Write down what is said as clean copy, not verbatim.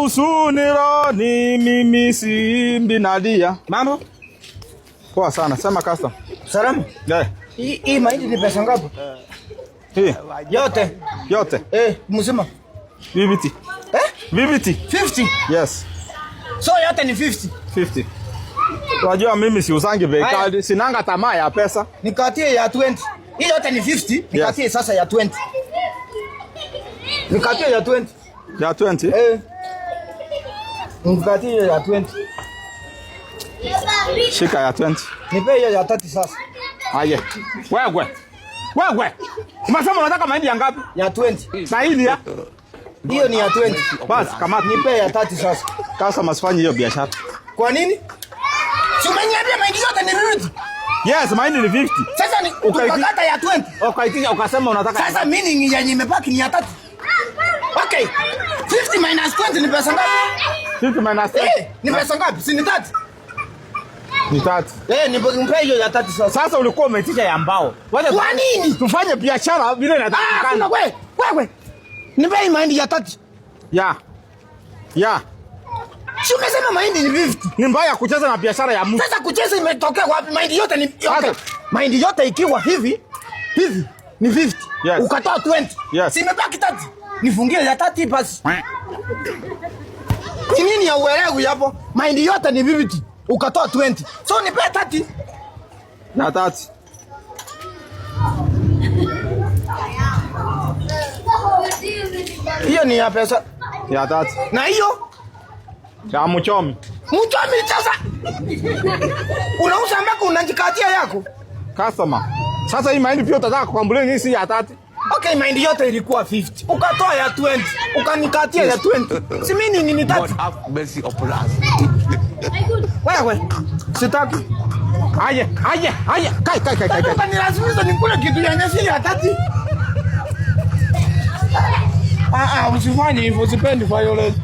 huzuni rohoni, mimi simbi nalia. Mambo? Poa sana. Sema custom. Salama. Yeah. Hii mahindi ni pesa ngapi? Hii. Yote. Mzima. Viviti. Viviti. 50. Yes. So yote ni 50. 50. Unajua mimi siusangi bei kali, sinanga tamaa ya pesa. Nikatie ya 20. Hii yote ni 50, nikatie sasa ya 20. Nikatie ya 20. Ya 20? Nikatie ya 20. Shika ya 20. Nipe hiyo ya 30 sasa. Aje. Wewe. Umesema unataka mahindi ya ngapi? Ya 20. Na hili ya? Hiyo ni ya 20. Basi kama nipe ya 30 sasa. Kasa masifanye hiyo biashara. Kwa nini? Si umeniambia mahindi yote ni 50. Yes, mahindi ni 50. Sasa ni ukakata ya 20. Ukaitisha ukasema unataka. Sasa meaning yenye imebaki ni ya 30. Okay. 50 minus 20 ni pesa ngapi? 50 minus 20. Ni pesa ngapi? Si ni 30. Ni 30. Nipe hiyo ya 30 sasa. Sasa ulikuwa umeitisha ya mbao. Kwa nini? Tufanye biashara vile inatakikana. Wewe. Nipe mahindi ya 30. Ya. Si umesema mahindi ni 50. Ni mbaya kucheza na biashara ya mtu. Sasa kucheza imetokea wapi? Mahindi yote ni yote. Mahindi yote ikiwa hivi ni 50. Yes. Ukatoa 20. Yes. Si imebaki 30. Nifungie ya 30 basi. Ni nini ya uelewi hapo? Mahindi yote ni 50. Ukatoa 20. So nipe 30. Na 30. Hiyo ni ya pesa. Ya 30. Na hiyo? Ya mchomi. Mchomi sasa. Unauza mpaka unajikatia yako. Customer. Sasa hii mahindi pia utataka kukambulia nini si ya 30? Okay, mahindi yote ilikuwa 50. Ukatoa ya 20. Ukanikatia ya 20. Si mimi ni 30. Wewe. Sitaki. Aje. Kai. Utanilazimisha nikule kitu yenye si ya 30. Usifanye hivyo, sipendi violence.